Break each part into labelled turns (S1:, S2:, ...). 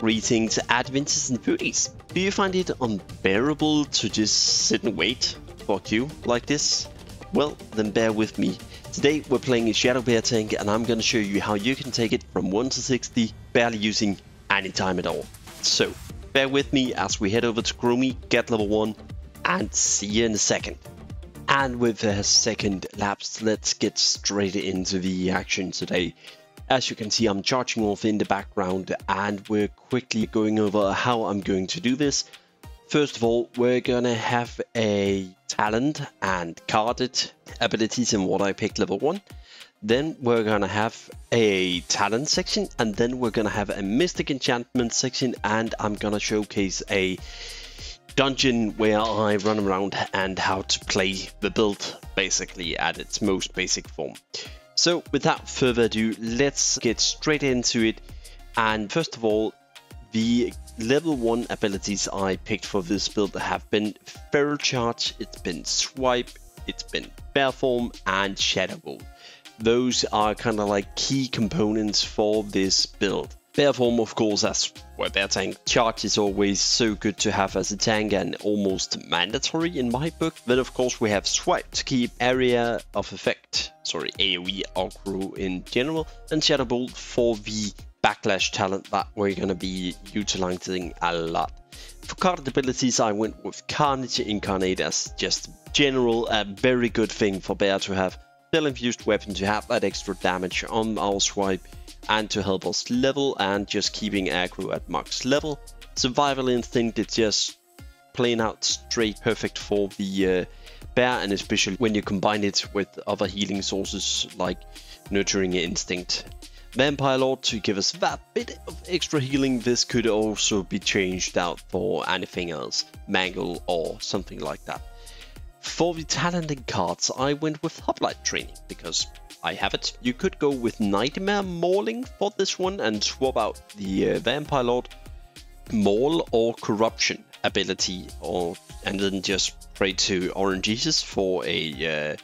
S1: Greetings, adventures and foodies. Do you find it unbearable to just sit and wait for a queue like this? Well, then bear with me. Today we're playing a Shadow Bear tank and I'm gonna show you how you can take it from 1 to 60 barely using any time at all. So, bear with me as we head over to Chromie, get level 1 and see you in a second. And with a second lapsed, let's get straight into the action today. As you can see, I'm charging off in the background and we're quickly going over how I'm going to do this. First of all, we're gonna have a talent and carded abilities in what I picked level 1. Then we're gonna have a talent section, and then we're gonna have a mystic enchantment section, and I'm gonna showcase a dungeon where I run around and how to play the build basically at its most basic form. So without further ado, let's get straight into it. And first of all, the level 1 abilities I picked for this build have been Feral Charge, it's been Swipe, it's been Bear Form and Shadow Bolt. Those are kind of like key components for this build. Bear Form, of course, as well, Bear Tank Charge is always so good to have as a tank and almost mandatory in my book. Then of course we have Swipe to keep area of effect, AoE aggro in general, and Shadow Bolt for the backlash talent that we're going to be utilizing a lot. For carded abilities, I went with Carnage Incarnate as just general, a very good thing for Bear to have. Spell infused weapon to have that extra damage on our swipe and to help us level and just keeping aggro at max level. Survival Instinct, it's just plain out straight perfect for the Bear, and especially when you combine it with other healing sources like Nurturing Instinct. Vampire Lord to give us that bit of extra healing. This could also be changed out for anything else, Mangle or something like that. For the talented cards, I went with Hoplite Training because I have it. You could go with Nightmare Mauling for this one and swap out the Vampire Lord, Maul or Corruption ability, and then just pray to Orange Jesus for a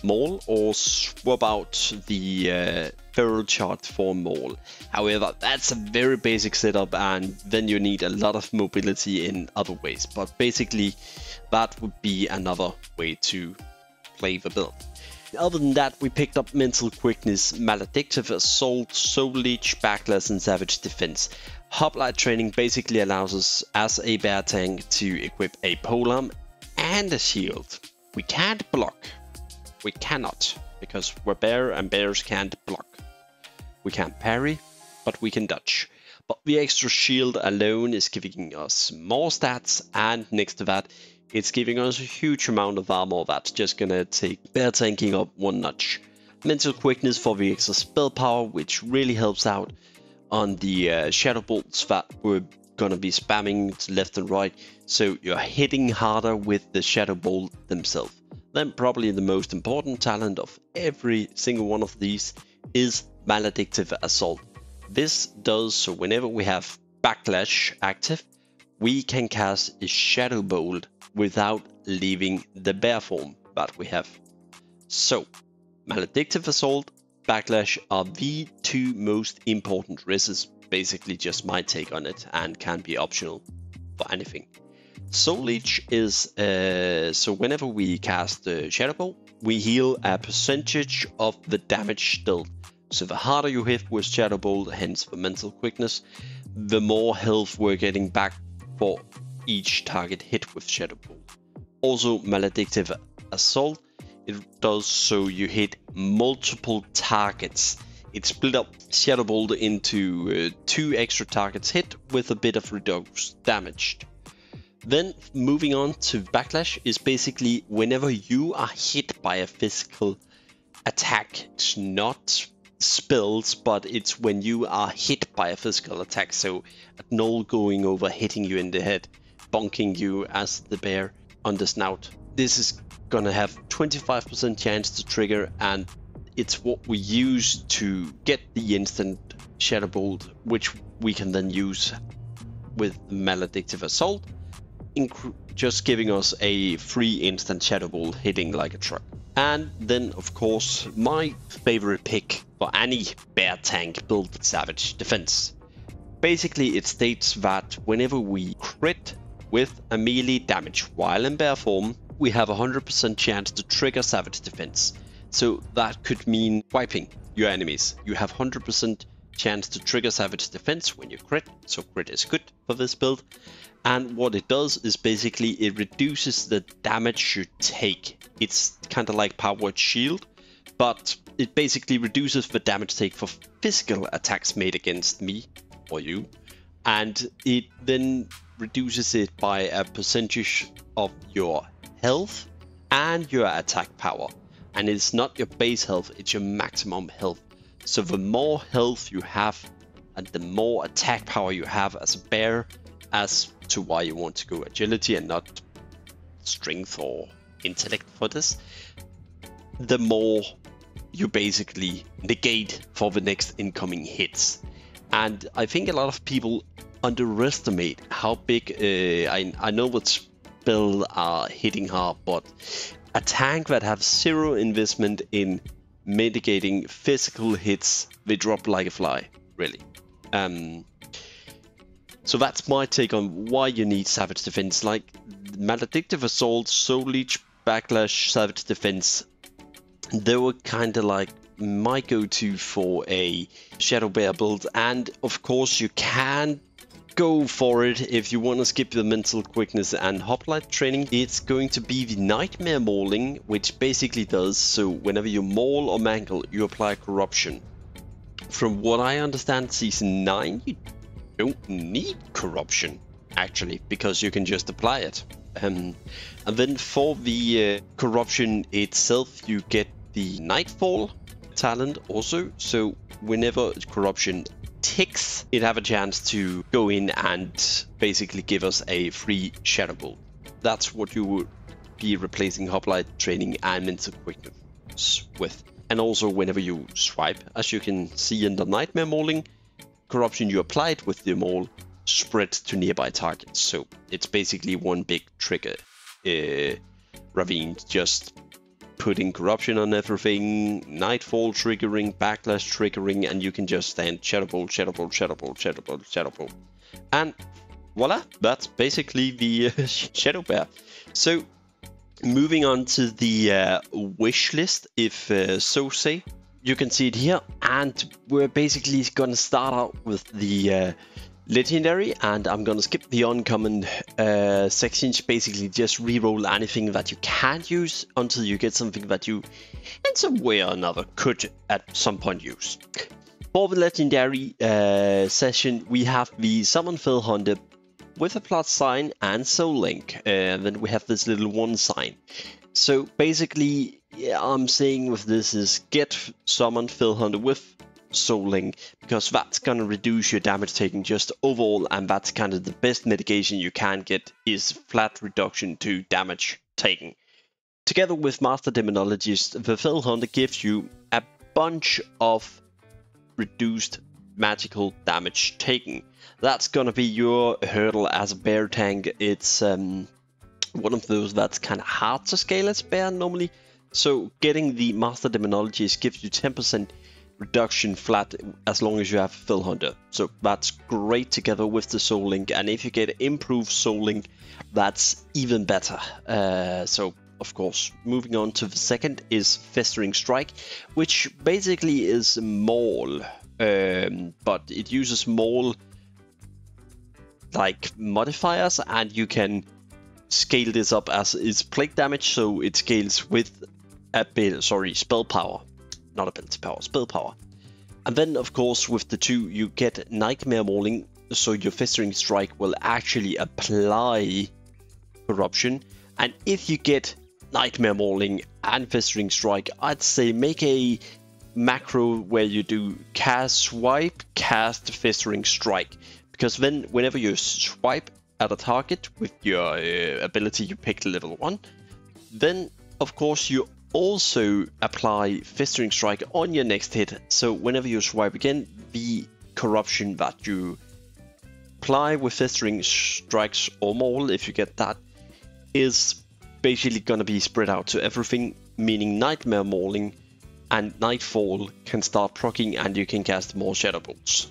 S1: Maul, or swap out the Feral Charge for Maul. However, that's a very basic setup and then you need a lot of mobility in other ways, but basically that would be another way to play the build. Other than that, we picked up Mental Quickness, Maledictive Assault, Soul Leech, Backlash and Savage Defense. Hoplite Training basically allows us as a bear tank to equip a polearm and a shield. We can't block. We cannot, because we're bear and bears can't block. We can't parry, but we can dodge. But the extra shield alone is giving us more stats, and next to that, it's giving us a huge amount of armor that's just gonna take bear tanking up one notch. Mental Quickness for the extra spell power, which really helps out on the Shadow Bolts that we're gonna be spamming to left and right, so you're hitting harder with the Shadow Bolt themselves. Then probably the most important talent of every single one of these is Maledictive Assault. This does so whenever we have Backlash active, we can cast a Shadow Bolt without leaving the bear form that we have. So, Maledictive Assault, Backlash are the two most important reses, basically just my take on it, and can be optional for anything. Soul Leech is, so whenever we cast the Shadow Bolt, we heal a percentage of the damage dealt. So the harder you hit with Shadow Bolt, hence the Mental Quickness, the more health we're getting back for each target hit with Shadow Bolt. Also, Maledictive Assault, it does so you hit multiple targets. It split up Shadow Bolt into 2 extra targets hit with a bit of reduced damage. Then moving on to Backlash is basically whenever you are hit by a physical attack. It's not spells, but it's when you are hit by a physical attack. So a gnoll going over, hitting you in the head, bonking you as the bear on the snout. This is gonna have 25% chance to trigger, and it's what we use to get the instant Shadow Bolt, which we can then use with Maledictive Assault, just giving us a free instant Shadow Bolt hitting like a truck. And then of course my favorite pick for any bear tank build, Savage Defense. basically it states that whenever we crit with a melee damage while in bear form, we have a 100% chance to trigger Savage Defense. So that could mean wiping your enemies. You have 100% chance to trigger Savage Defense when you crit, so crit is good for this build. And what it does is basically it reduces the damage you take. It's kind of like Powered Shield, but it basically reduces the damage take for physical attacks made against me or you, and it then reduces it by a percentage of your health and your attack power. And it's not your base health, it's your maximum health. So the more health you have and the more attack power you have as a bear, as to why you want to go agility and not strength or intellect for this, the more you basically negate for the next incoming hits. And I think a lot of people underestimate how big, I know what spells are hitting hard, but a tank that have zero investment in mitigating physical hits, they drop like a fly, really. So that's my take on why you need Savage Defense. Like Maledictive Assault, Soul Leech, Backlash, Savage Defense, they were kind of like my go-to for a Shadow Bear build. And of course you can go for it if you want to skip the mental quickness and hoplite training. It's going to be the Nightmare Mauling, which basically does so whenever you maul or mangle, you apply corruption. From what I understand, Season 9, you don't need corruption actually, because you can just apply it. And then for the corruption itself, you get the Nightfall talent also. So whenever corruption ticks, it have a chance to go in and basically give us a free Shadow Bolt. That's what you would be replacing hoplite training and mental quickness with. And also whenever you swipe, as you can see in the Nightmare Mauling, corruption you applied with the maul spreads to nearby targets. So it's basically one big trigger ravine, just putting corruption on everything, Nightfall triggering, Backlash triggering, and you can just stand Shadow Bolt, Shadow Bolt, Shadow Bolt, Shadow Bolt, Shadow Bolt. And voila, that's basically the Shadow Bear. So moving on to the wish list, if so say. You can see it here, and we're basically gonna start out with the legendary, and I'm gonna skip the uncommon sections. Basically just reroll anything that you can't use until you get something that you in some way or another could at some point use. For the legendary session, we have the Summon Fell Hunter with a plus sign and Soul Link, and then we have this little one sign. So basically, yeah, I'm saying with this is get Summon Fell Hunter with Soul Link, because that's gonna reduce your damage taken just overall, and that's kind of the best mitigation you can get, is flat reduction to damage taken. Together with Master Demonologist, the Fell Hunter gives you a bunch of reduced magical damage taken. That's gonna be your hurdle as a bear tank. It's one of those that's kind of hard to scale as bear normally. So getting the Master Demonologist gives you 10% reduction flat as long as you have Fell Hunter. So that's great together with the Soul Link, and if you get improved Soul Link, that's even better. So of course, moving on to the second is Festering Strike, which basically is Maul, but it uses Maul like modifiers, and you can scale this up as its plague damage, so it scales with spell power, not ability power, spell power. And then of course with the two you get Nightmare Mauling, so your Festering Strike will actually apply corruption. And if you get Nightmare Mauling and Festering Strike, I'd say make a macro where you do cast swipe, cast Festering Strike, because then whenever you swipe at a target with your ability you picked level 1, then of course you also apply Festering Strike on your next hit. So whenever you swipe again, the corruption that you apply with Festering Strikes or Maul, if you get that, is basically gonna be spread out to everything, meaning Nightmare Mauling and Nightfall can start proccing and you can cast more Shadow Bolts.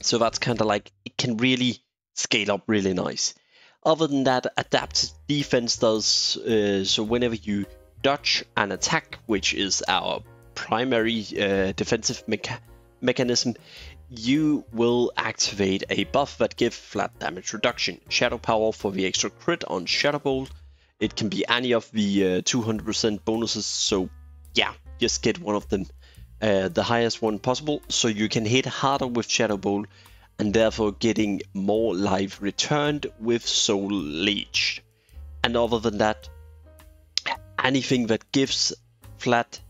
S1: So that's kind of like, it can really scale up really nice. Other than that, adaptive defense does, so whenever you dodge an attack, which is our primary defensive mechanism, you will activate a buff that gives flat damage reduction. Shadow power for the extra crit on Shadow Bolt. It can be any of the 200% bonuses, so yeah, just get one of them, the highest one possible, so you can hit harder with Shadow Bolt, and therefore getting more life returned with Soul Leech. And other than that, anything that gives flat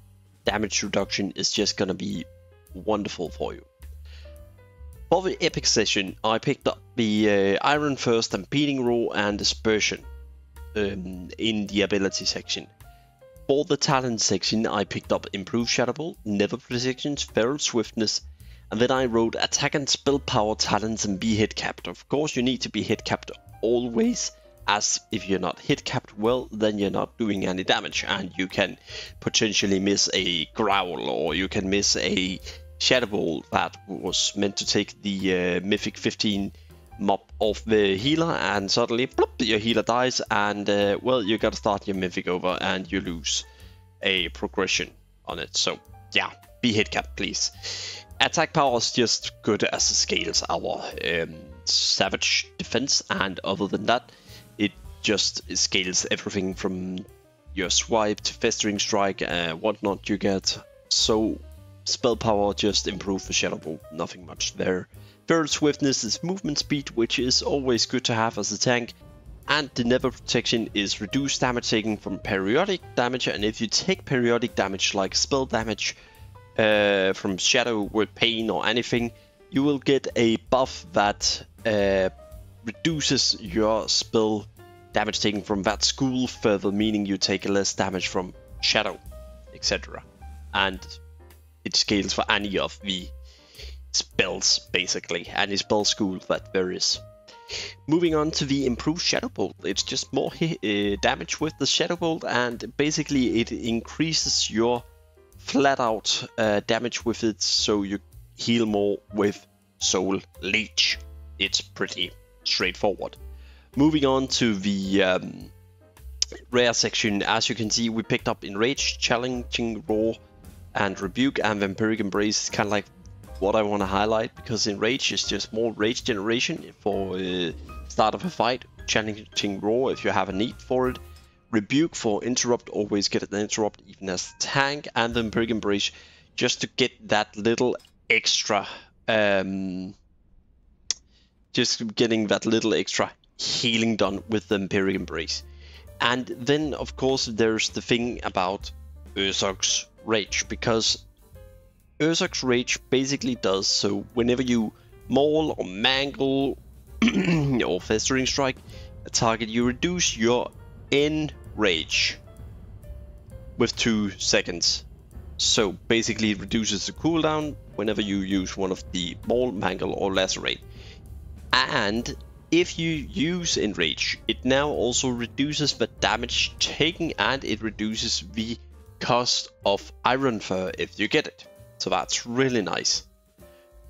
S1: damage reduction is just gonna be wonderful for you. For the epic session, I picked up the Iron Fur, Stampeding Roar and Dispersion in the ability section. For the talent section, I picked up Improved Shadow Bolt, Never Precisions, Feral Swiftness, and then I wrote Attack and Spell Power Talents and be hit capped. Of course, you need to be hit capped always, as if you're not hit capped, well, then you're not doing any damage, and you can potentially miss a Growl, or you can miss a Shadow Bolt that was meant to take the Mythic 15 mob off the healer, and suddenly bloop, your healer dies, and well, you gotta start your Mythic over, and you lose a progression on it. So yeah, be hit capped, please. Attack power is just good as it scales our savage defense, and other than that, it just scales everything from your swipe to festering strike, whatnot you get. So spell power just improve the Shadow Bolt, nothing much there. Feral Swiftness is movement speed, which is always good to have as a tank. And the Never Protection is reduced damage taken from periodic damage, and if you take periodic damage like spell damage from Shadow with Pain or anything, you will get a buff that reduces your spell damage taken from that school further, meaning you take less damage from Shadow, etc. And it scales for any of the spells, basically, any spell school that there is. Moving on to the Improved Shadow Bolt, it's just more damage with the Shadow Bolt, and basically it increases your flat out damage with it, so you heal more with Soul Leech. It's pretty straightforward. Moving on to the rare section, as you can see, we picked up Enrage, Challenging Roar and Rebuke, and Vampiric Embrace is kind of like what I want to highlight, because Enrage is just more rage generation for start of a fight, Challenging Roar if you have a need for it, Rebuke for interrupt, always get an interrupt even as tank, and then Vampiric Embrace just to get that little extra, just getting that little extra healing done with the Vampiric Embrace. And then of course there's the thing about Ursoc's Rage, because Ursoc's Rage basically does so whenever you maul or mangle or festering strike a target, you reduce your enrage with 2 seconds. So basically it reduces the cooldown whenever you use one of the maul, mangle or lacerate. And if you use enrage, it now also reduces the damage taken, and it reduces the cost of Iron Fur if you get it. So that's really nice.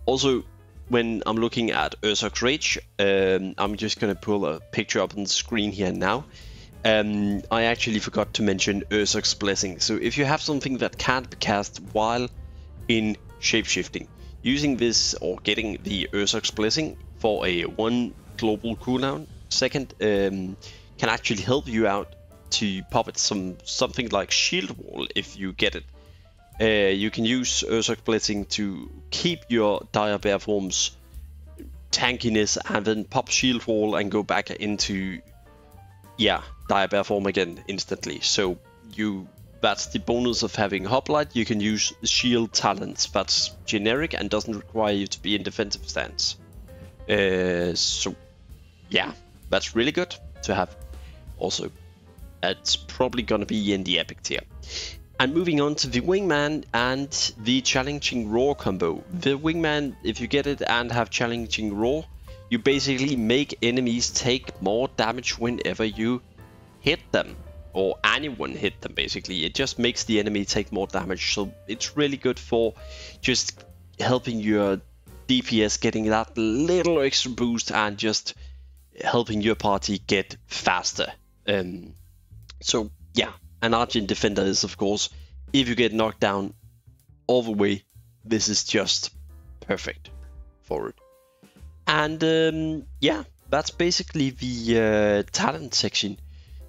S1: Also, when I'm looking at Ursoc's Rage, I'm just gonna pull a picture up on the screen here now. I actually forgot to mention Ursoc's Blessing. So if you have something that can't be cast while in shapeshifting, using this or getting the Ursoc's Blessing for a 1 global cooldown second can actually help you out to pop it something like Shield Wall if you get it. You can use Ursoc's Blessing to keep your Dire Bear form's tankiness, and then pop Shield Wall and go back into Dire Bear form again instantly. So that's the bonus of having Hoplite. You can use Shield Talents that's generic and doesn't require you to be in defensive stance. So yeah, that's really good to have. Also, it's probably gonna be in the epic tier. And moving on to the Wingman and the Challenging Roar combo. The Wingman, if you get it and have Challenging Roar, you basically make enemies take more damage whenever you hit them, or anyone hit them basically. It just makes the enemy take more damage, so it's really good for just helping your DPS, getting that little extra boost and just helping your party get faster. So yeah, an Argent Defender is, of course, if you get knocked down all the way, this is just perfect for it. And yeah, that's basically the talent section.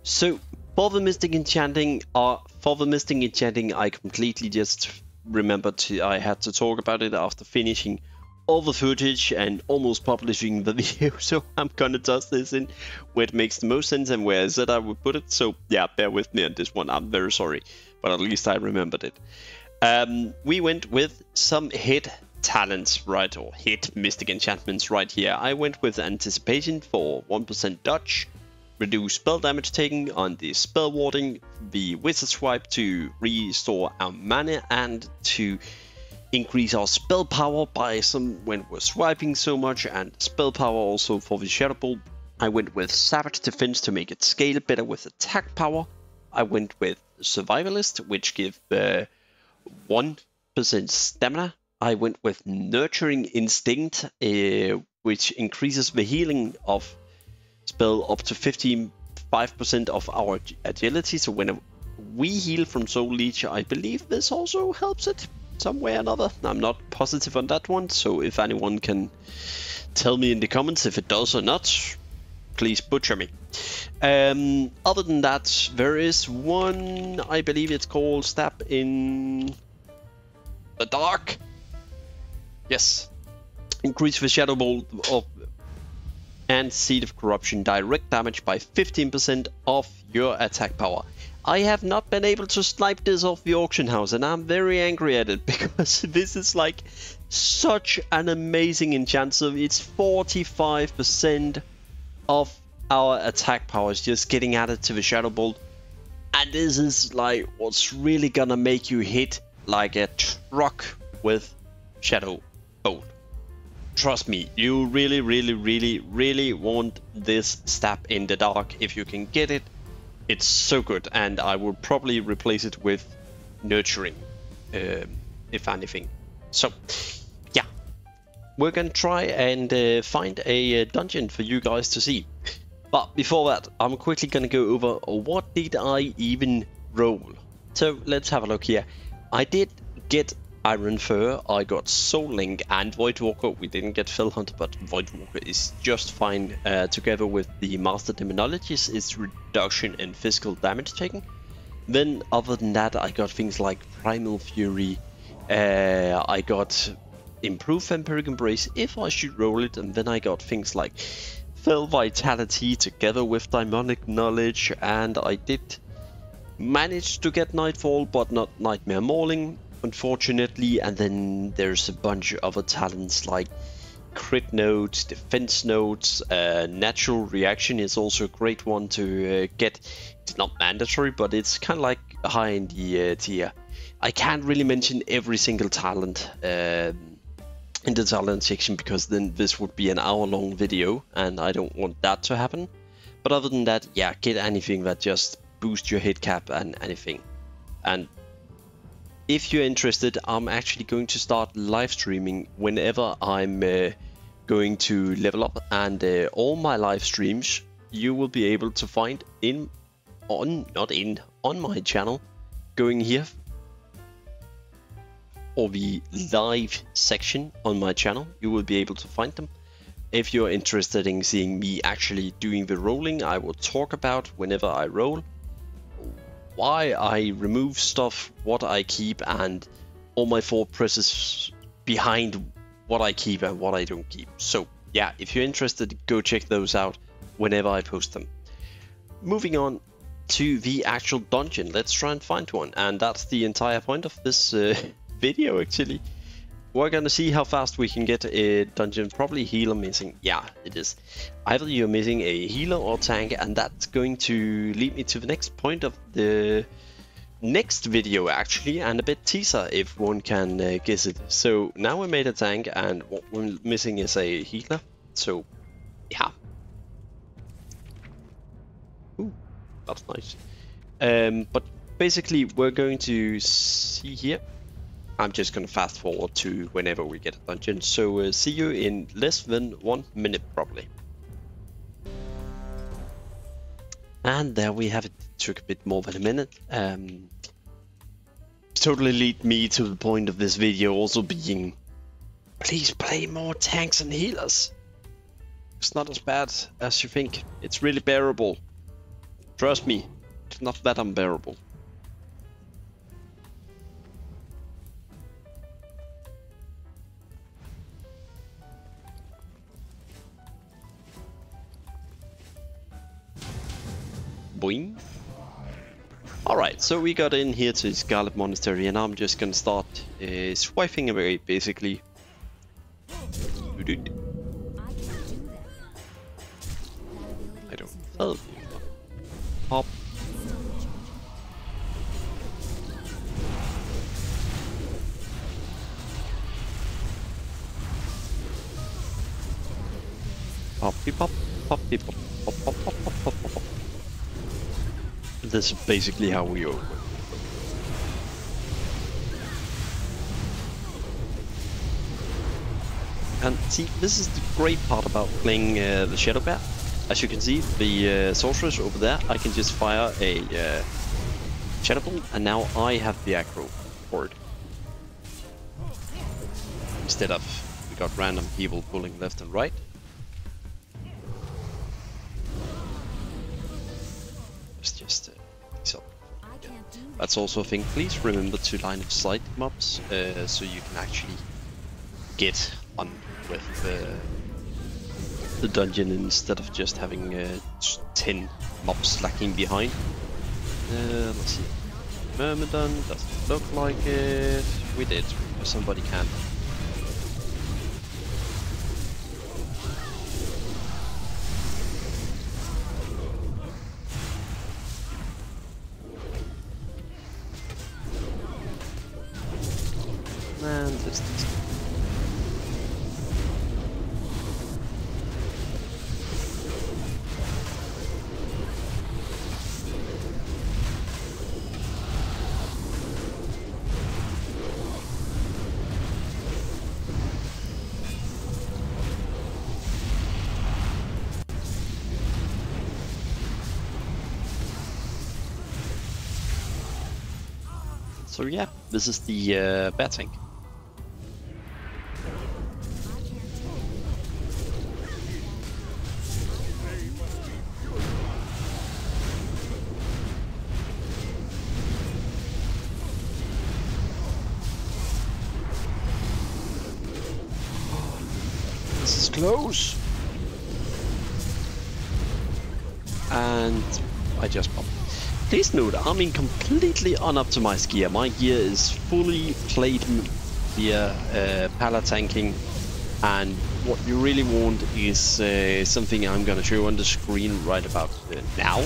S1: So for the Mystic Enchanting, I completely just remembered I had to talk about it after finishing all the footage and almost publishing the video, so I'm gonna toss this in where it makes the most sense and where I said I would put it. So yeah, bear with me on this one, I'm very sorry, but at least I remembered it. We went with some hit talents, right, or hit mystic enchantments right here. I went with Anticipation for 1% dodge, reduce spell damage taken on the spell warding, the wizard swipe to restore our mana and to increase our spell power by some when we're swiping so much, and spell power also for the Shadow Bolt. I went with Savage Defense to make it scale better with attack power. I went with Survivalist, which give 1% stamina. I went with Nurturing Instinct, which increases the healing of spell up to 55% of our agility. So when we heal from Soul Leech, I believe this also helps it some way or another. I'm not positive on that one, so if anyone can tell me in the comments if it does or not, please butcher me. Other than that, there is one, I believe it's called Stab in the Dark. Yes. Increase the Shadow Bolt of and Seed of Corruption direct damage by 15% of your attack power. I have not been able to snipe this off the auction house, and I'm very angry at it because this is like such an amazing enchant. So it's 45% of our attack power is just getting added to the Shadow Bolt, and this is like what's really gonna make you hit like a truck with Shadow Bolt. Trust me, you really want this Stab in the Dark if you can get it. It's so good, and I will probably replace it with Nurturing, if anything. So, yeah, we're gonna try and find a dungeon for you guys to see. But before that, I'm quickly gonna go over what did I even roll. So let's have a look here. I did get Iron Fur, I got Soul Link and Voidwalker. We didn't get Fell Hunter, but Voidwalker is just fine. Together with the Master Demonologist, it's reduction in physical damage taken. Then other than that, I got things like Primal Fury. I got Improved Vampiric Embrace if I should roll it, and then I got things like Fell Vitality together with Demonic Knowledge, and I did manage to get Nightfall, but not Nightmare Mauling, unfortunately. And then there's a bunch of other talents like Crit Nodes, Defense Nodes, Natural Reaction is also a great one to get. It's not mandatory, but it's kind of like high in the tier. I can't really mention every single talent in the talent section, because then this would be an hour-long video, and I don't want that to happen. But other than that, yeah, get anything that just boosts your hit cap and anything. And if you're interested, I'm actually going to start live streaming whenever I'm going to level up, and all my live streams you will be able to find on my channel, going here, or the live section on my channel. You will be able to find them. If you're interested in seeing me actually doing the rolling, I will talk about whenever I roll, why I remove stuff, what I keep, and all my thought process behind what I keep and what I don't keep. So yeah, if you're interested, go check those out whenever I post them. Moving on to the actual dungeon, let's try and find one, and that's the entire point of this video actually. We're gonna see how fast we can get a dungeon. Probably healer missing. Yeah, it is. Either you're missing a healer or tank, and that's going to lead me to the next point of the next video actually, and a bit teaser if one can guess it. So now we made a tank, and what we're missing is a healer. So yeah. Ooh, that's nice. But basically we're going to see here I'm just gonna fast forward to whenever we get a dungeon. So see you in less than 1 minute probably. And there we have it. Took a bit more than a minute. Totally lead me to the point of this video also being, please play more tanks and healers. It's not as bad as you think. It's really bearable. Trust me, it's not that unbearable. Boing. Alright, so we got in here to Scarlet Monastery and I'm just gonna start swiping away basically. I don't help you. Hop. Poppy pop, poppy pop, pop, pop, pop, pop, pop, pop. This is basically how we open. And see, this is the great part about playing the Shadow Bear. As you can see, the sorceress over there, I can just fire a Shadow Bolt, and now I have the aggro for it. Instead of we got random people pulling left and right. It's just so. Yeah. That's also a thing. Please remember to line of sight mobs, so you can actually get on with the dungeon instead of just having 10 mobs lacking behind. Let's see. Myrmidon doesn't look like it. We did. Somebody can. And this. So yeah, this is the bear tank. This is close. And I just popped. Please note, I'm in completely unoptimized gear. My gear is fully played gear, pala tanking, and what you really want is something I'm gonna show on the screen right about now,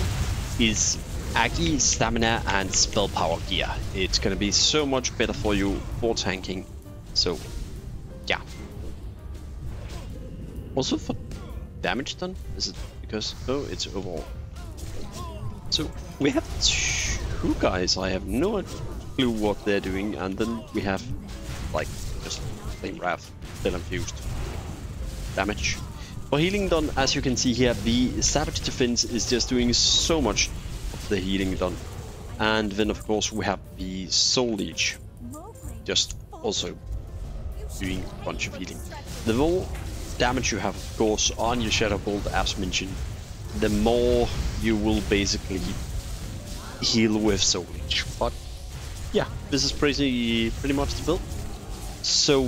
S1: is Agi, stamina and spell power gear. It's gonna be so much better for you for tanking, so yeah. Also for damage done, is it because, oh, it's overall. So we have 2 guys, I have no clue what they're doing, and then we have like just plain wrath, still infused. Damage. For healing done, as you can see here, the Savage Defense is just doing so much of the healing done. And then of course we have the Soul Leech, just also doing a bunch of healing. The more damage you have of course on your Shadow Bolt, as mentioned, the more you will basically heal with Soul Leech. But yeah, this is pretty much the build. So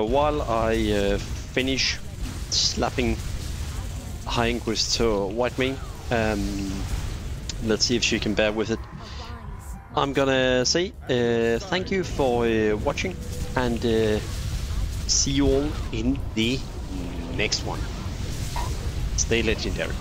S1: while I finish slapping High Inquisitor White Mane, let's see if she can bear with it. I'm gonna say thank you for watching, and see you all in the next one. Stay legendary.